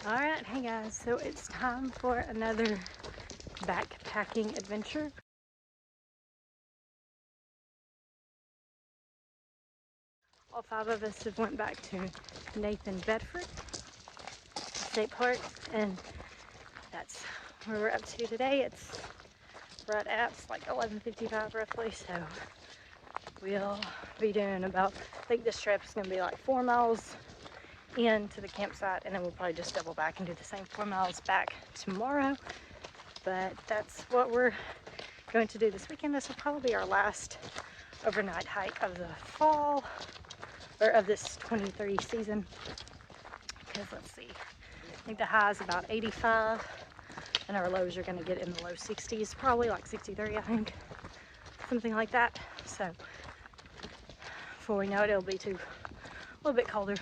Alright, hey guys, so it's time for another backpacking adventure. All 5 of us have went back to Nathan Bedford State Park, and that's where we're up to today. It's right at like 11:55 roughly, so we'll be doing about, I think this trip is going to be like 4 miles into the campsite, and then we'll probably just double back and do the same 4 miles back tomorrow. But that's what we're going to do this weekend. This will probably be our last overnight hike of the fall, or of this 23 season, because let's see, I think the high is about 85 and our lows are going to get in the low 60s, probably like 63, I think, something like that. So before we know it, it'll be a little bit colder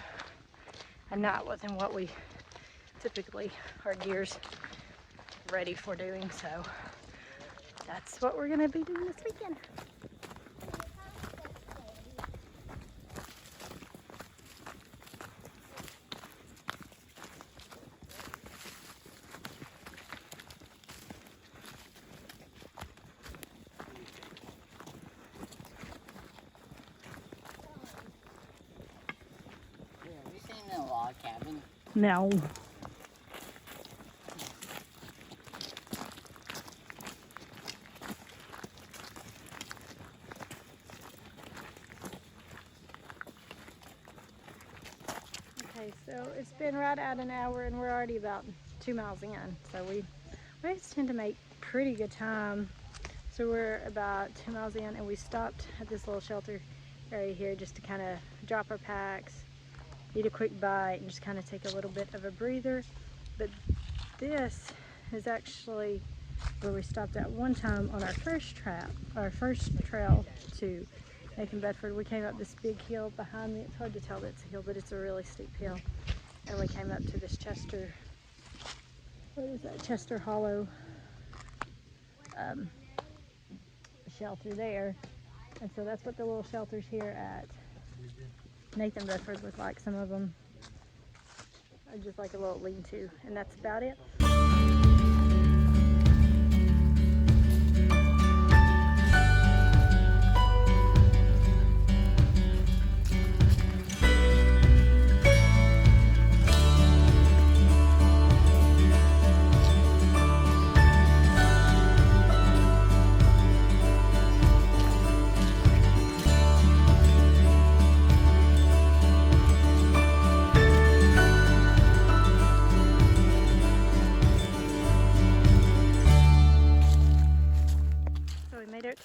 and not within what we typically, our gear's ready for doing. So that's what we're going to be doing this weekend. Have you seen the log cabin? No. Okay, so it's been right at an hour and we're already about 2 miles in. So we always tend to make pretty good time. So we're about 2 miles in and we stopped at this little shelter area here just to kind of drop our packs, eat a quick bite, and just kind of take a little bit of a breather. But this is actually where we stopped at one time on our first trail to Nathan Bedford. We came up this big hill behind me. It's hard to tell that it's a hill, but it's a really steep hill. And we came up to this Chester, what is that? Chester Hollow shelter there. And so that's what the little shelters here at Nathan Bedford look like. Some of them are just like a little lean-to, and that's about it.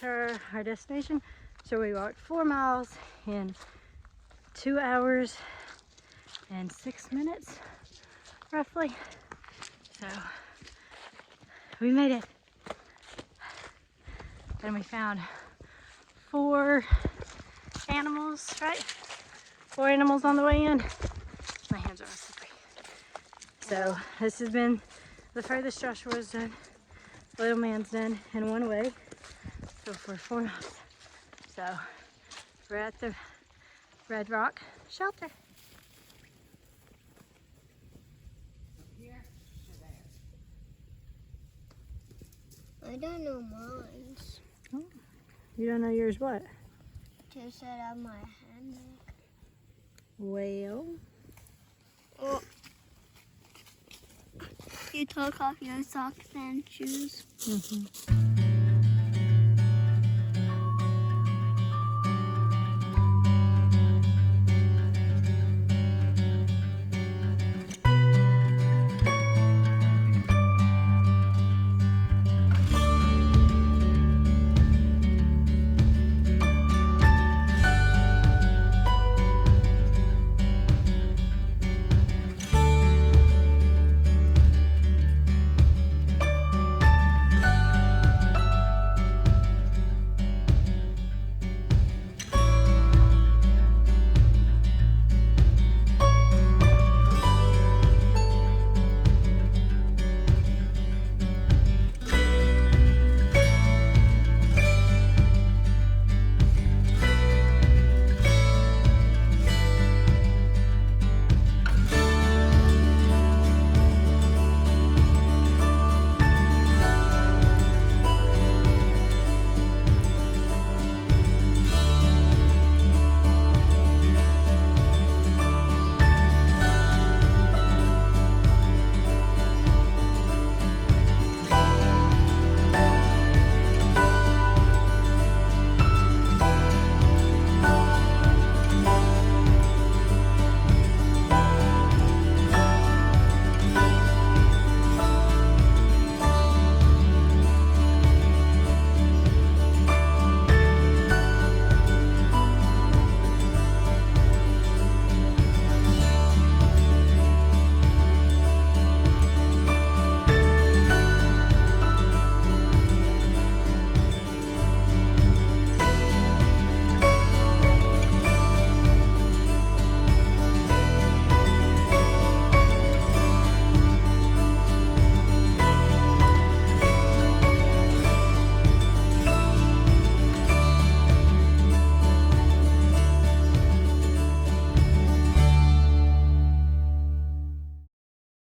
To our destination. So we walked 4 miles in 2 hours and 6 minutes roughly. So we made it, and we found 4 animals, right? 4 animals on the way in. My hands are all slippery. So this has been the furthest Joshua's done, little man's done in one way. So for 4 miles. So we're at the Red Rock shelter. I don't know mine. Oh, you don't know yours what? Just set up my hammock. Well. Oh. You took off your socks and shoes. Mm-hmm.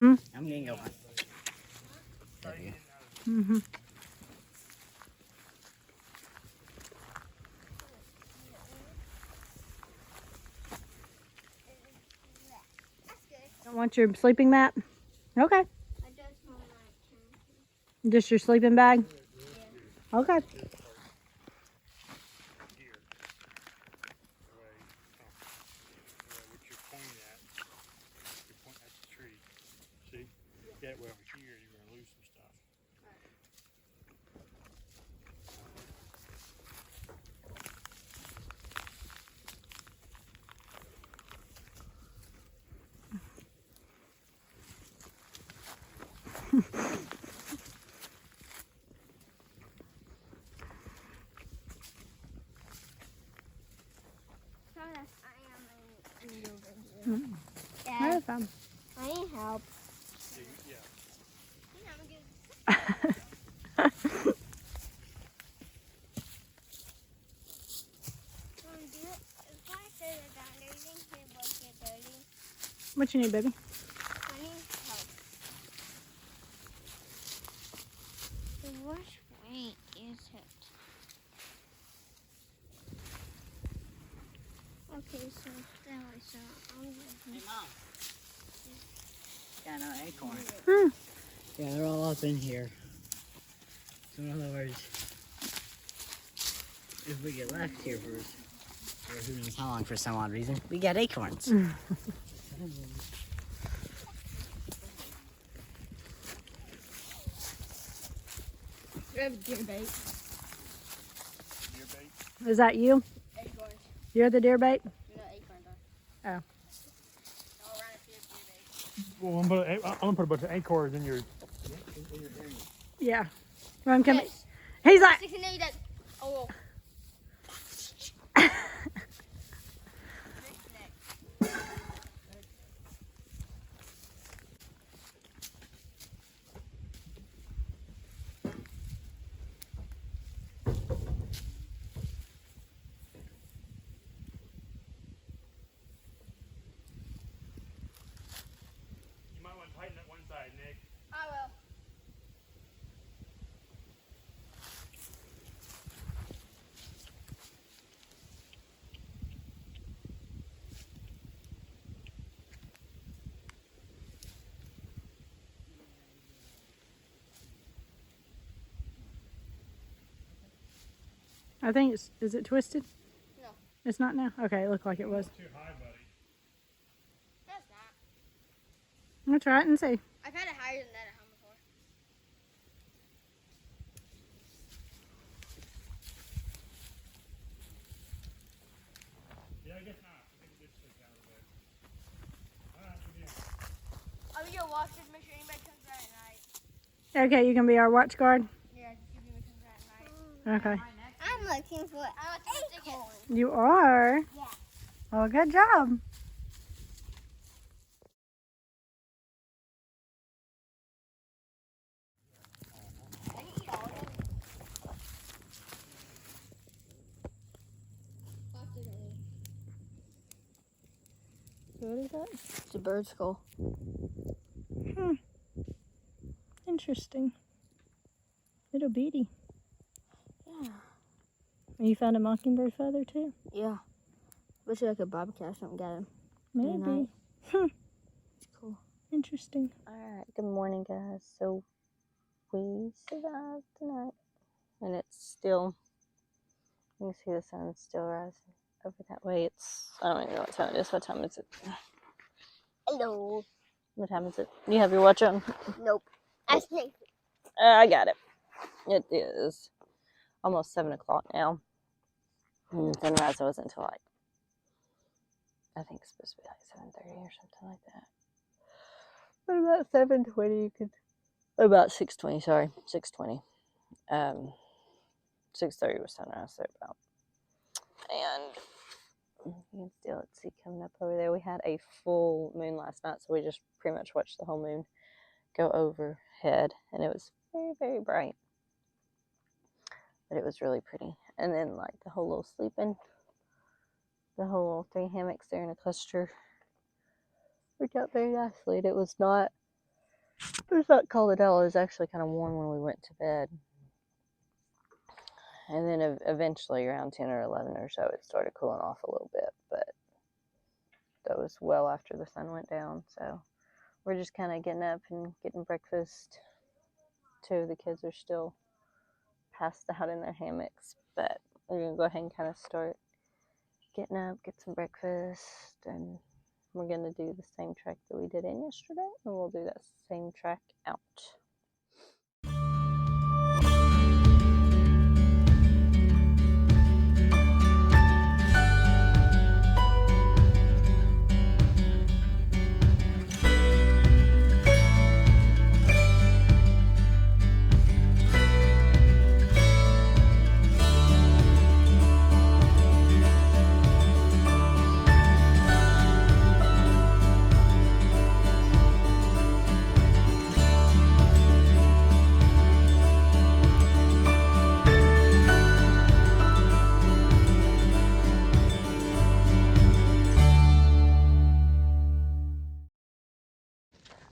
I'm gonna go hunt. W. Mm-hmm. That's good. Don't want your sleeping mat? Okay. I just want my Just your sleeping bag? Yeah. Okay. Here. What you're pointing at, you're pointing at the tree. See? That way over here, you're going to lose some stuff. Dad, That's fine. I need help. Yeah. What you need, baby? I need help. The worst way is it? Okay, so that way, so I'm Hey, Mom. Got no acorn. Hmm. Yeah, they're all up in here. So in other words, if we get left here for who knows how long for some odd reason, we got acorns. We have deer bait. Deer bait. Is that you? Acorns. You're the deer bait? No acorns Oh. I'll run a few deer bait. Well, I'm gonna put a bunch of acorns in your. Yeah. Run, come. Yes. He's like. 69. Oh. You might want to tighten that one side, Nick. I will. I think it's. Is it twisted? No. It's not now? Okay, it looked like it was. Too high, buddy. That's not. I'm going to try it and see. I've had it higher than that at home before. Yeah, I guess not. I think this is out of there. Alright, good deal. I'm gonna watch this, make sure anybody comes out at night. Okay, you can be our watch guard. Yeah, just give me what comes out at night. Okay. I'm looking for acorns. You are? Yeah. Well, good job. I can eat all of them. What is that? It's a bird skull. Hmm. Interesting. Little beady. Yeah. You found a mockingbird feather too? Yeah. Wish like a bobcat or something got him. Maybe. nice. Hmm. It's cool. Interesting. Alright, good morning guys. So we survived tonight and it's still, you can see the sun's still rising over that way. It's, I don't even know what time it is. What time is it? Hello. What time is it? You have your watch on? Nope. I think. I got it. It is almost 7 o'clock now. And sunrise wasn't until like, I think it's supposed to be like 7:30 or something like that. But about 7:20 you could, about 6:20, sorry, 6:20. 6:30 was sunrise there about. And you can still see coming up over there. We had a full moon last night, so we just pretty much watched the whole moon go overhead, and it was very, very bright. But it was really pretty. And then like the whole little sleeping, the whole little 3 hammocks there in a cluster worked out very nicely. And it was not It's not cold at all. It was actually kind of warm when we went to bed. And then eventually around 10 or 11 or so, it started cooling off a little bit. But that was well after the sun went down. So we're just kind of getting up and getting breakfast. Two of the kids are still passed out in their hammocks. But we're going to go ahead and kind of start getting up, get some breakfast. And we're going to do the same track that we did in yesterday. And we'll do that same track out.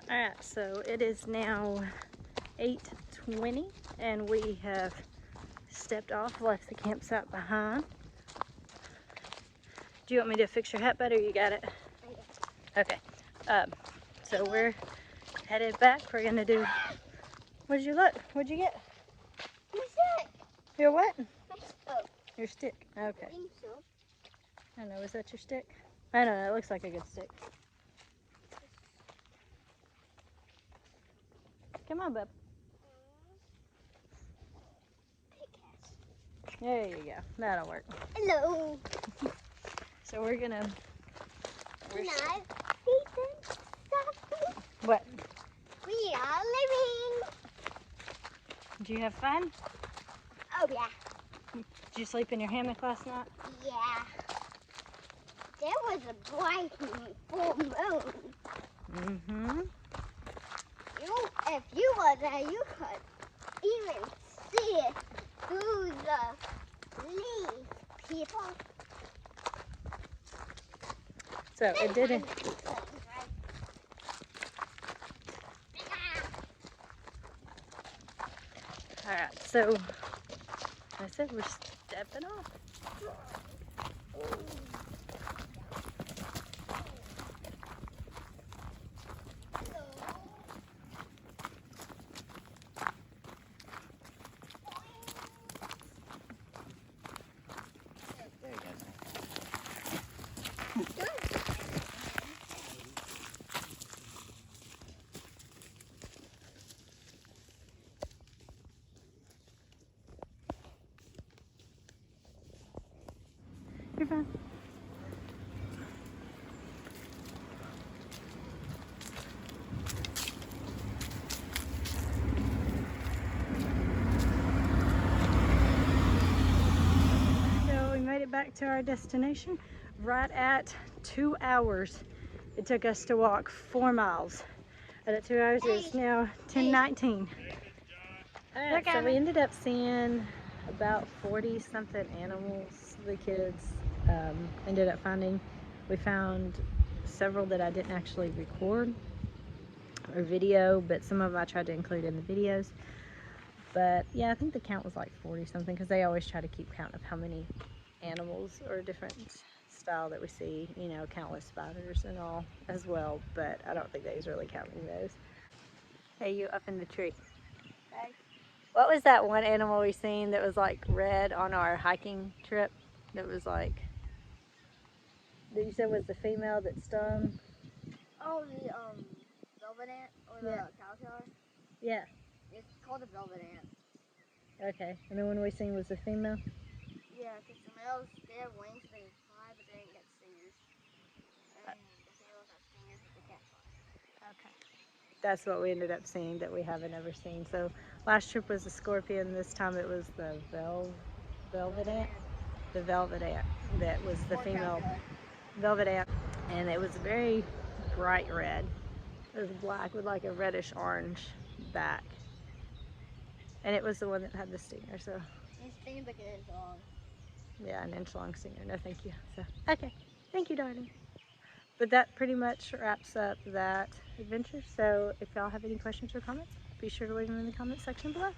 Alright, so it is now 8:20 and we have stepped off, left the campsite behind. Do you want me to fix your hat better? You got it? Okay. So we're headed back. We're gonna do. What'd you look? What'd you get? My stick. Your what? My stick. Your stick. Okay. I think so. I don't know. Is that your stick? I don't know. It looks like a good stick. Come on, bub. There you go. That'll work. Hello. So we're gonna. Can I see something? What? We are living. Did you have fun? Oh yeah. Did you sleep in your hammock last night? Yeah. There was a bright full moon. Mm-hmm. If you were there, you could even see it through the leaves, people. So it didn't. Alright, so I said we're stepping off. There you go. You're fine. So we made it back to our destination right at 2 hours. It took us to walk 4 miles. And at 2 hours it's now 10:19. Alright, so we ended up seeing about 40 something animals the kids ended up finding. We found several that I didn't actually record or video, but some of them I tried to include in the videos. But yeah, I think the count was like 40 something because they always try to keep count of how many animals or different style that we see, you know, countless spiders and all as well, but I don't think they was really counting those. Hey, you up in the tree. Okay. What was that one animal we seen that was like red on our hiking trip? That was like, that you said was the female that stung? Oh, the velvet ant or the Yeah. caterpillar. Yeah. It's called a velvet ant. Okay. And the one we seen was the female? Yeah, because the males, they have wings, they can fly, but they don't get stingers. And the females have stingers, but they can't fly. Okay. That's what we ended up seeing that we haven't ever seen. So last trip was the scorpion. This time it was the velvet ant. The velvet ant that was the Or female caterpillar. velvet ant, and it was very bright red. It was black with like a reddish orange back, and it was the one that had the stinger. So These things like an inch long. yeah, an inch long stinger. No thank you. So okay, thank you darling. But that pretty much wraps up that adventure. So if y'all have any questions or comments, be sure to leave them in the comment section below.